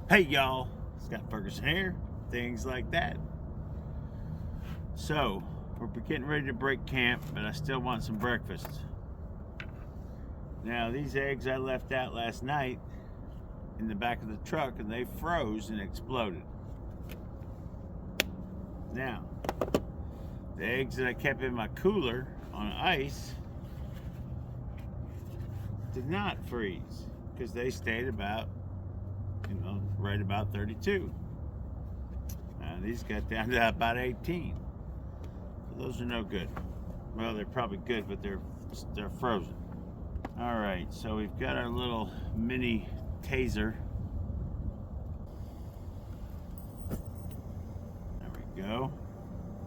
Hey y'all, Scott Ferguson here, things like that. So, we're getting ready to break camp, but I still want some breakfast. Now, these eggs I left out last night in the back of the truck and they froze and exploded. Now, the eggs that I kept in my cooler on ice did not freeze because they stayed about, right about 32. These got down to about 18. So those are no good. Well, they're probably good, but they're frozen. All right, so we've got our little mini taser. There we go.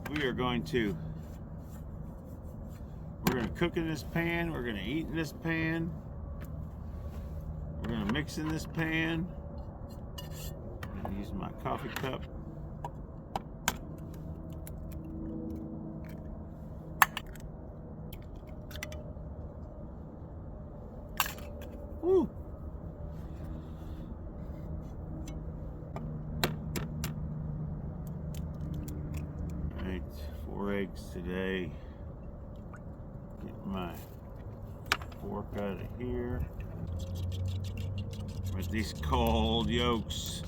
We're going to cook in this pan. We're going to eat in this pan. We're going to mix in this pan. I'm going to use my coffee cup. Woo! Alright, 4 eggs today. Get my fork out of here. With these cold yolks.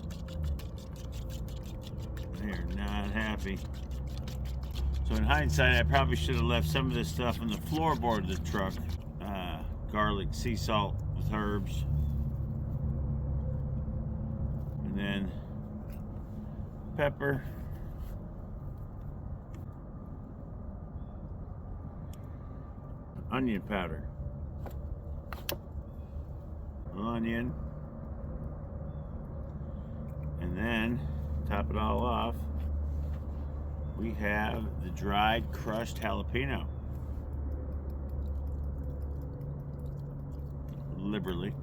They're not happy. So in hindsight, I probably should have left some of this stuff on the floorboard of the truck. Garlic, sea salt with herbs. And then pepper. Onion powder. Onion. And then, top it all off, we have the dried crushed jalapeno. Liberally.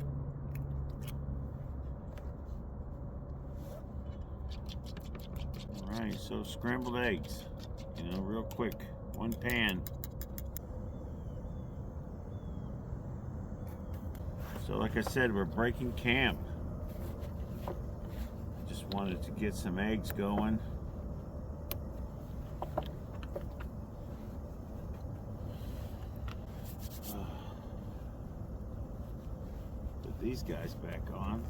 Alright, so scrambled eggs, real quick, 1 pan. So like I said, we're breaking camp. Just wanted to get some eggs going. Put these guys back on.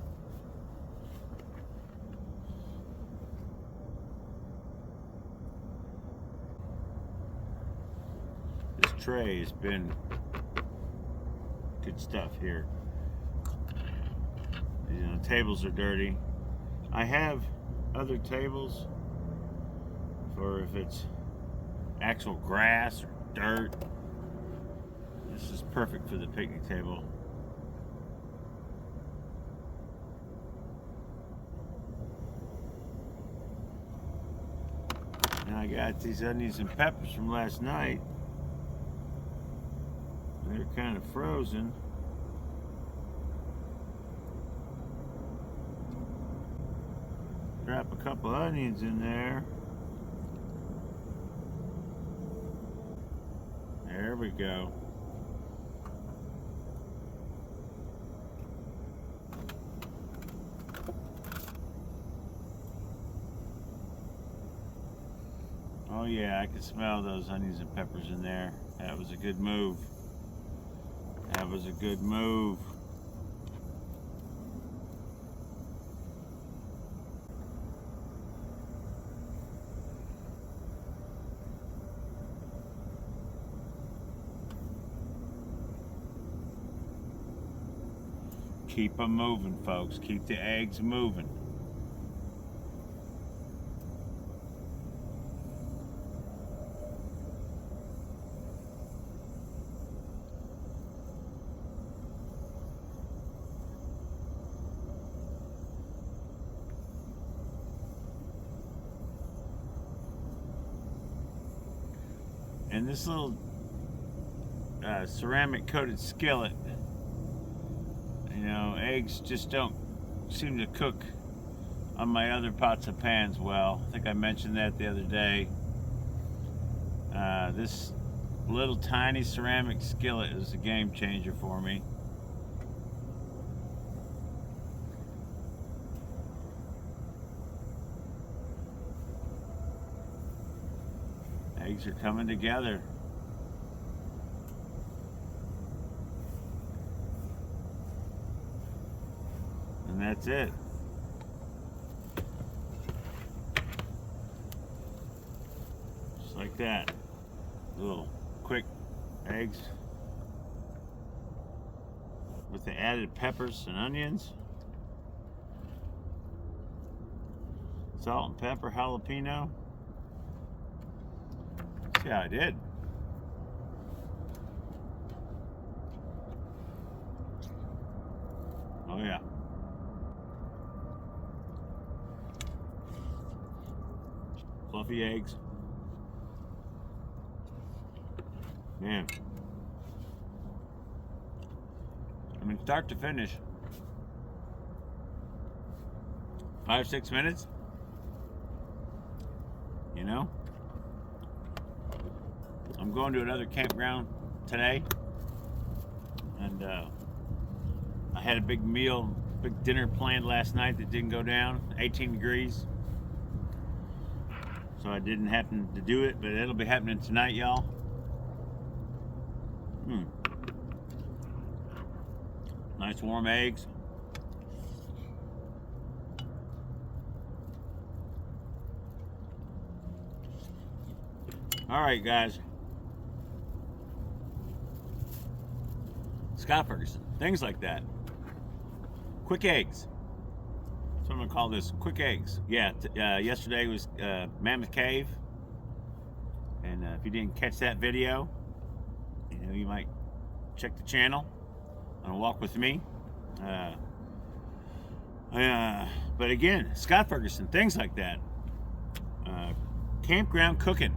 This tray has been good stuff here. Tables are dirty. I have other tables for if it's actual grass or dirt. This is perfect for the picnic table. Now I got these onions and peppers from last night. They're kind of frozen. Drop a couple onions in there. There we go. Oh yeah, I can smell those onions and peppers in there. That was a good move. That was a good move. Keep them moving, folks. Keep the eggs moving. And this little ceramic coated skillet, eggs just don't seem to cook on my other pots and pans well. I think I mentioned that the other day. This little tiny ceramic skillet is a game changer for me. Eggs are coming together. And that's it. Just like that. Little quick eggs with the added peppers and onions. Salt and pepper, jalapeno. See how I did. Oh yeah. Fluffy eggs. Man. I mean, start to finish. 5-6 minutes. You know? I'm going to another campground today. And I had a big meal, big dinner planned last night that didn't go down. 18 degrees. So I didn't happen to do it, but it'll be happening tonight, y'all. Nice warm eggs. All right, guys. Scott Ferguson, things like that. Quick eggs. That's what I'm gonna call this, quick eggs. Yeah, yesterday was Mammoth Cave. And if you didn't catch that video, you know, you might check the channel on a walk with me. But again, Scott Ferguson, things like that. Campground cooking.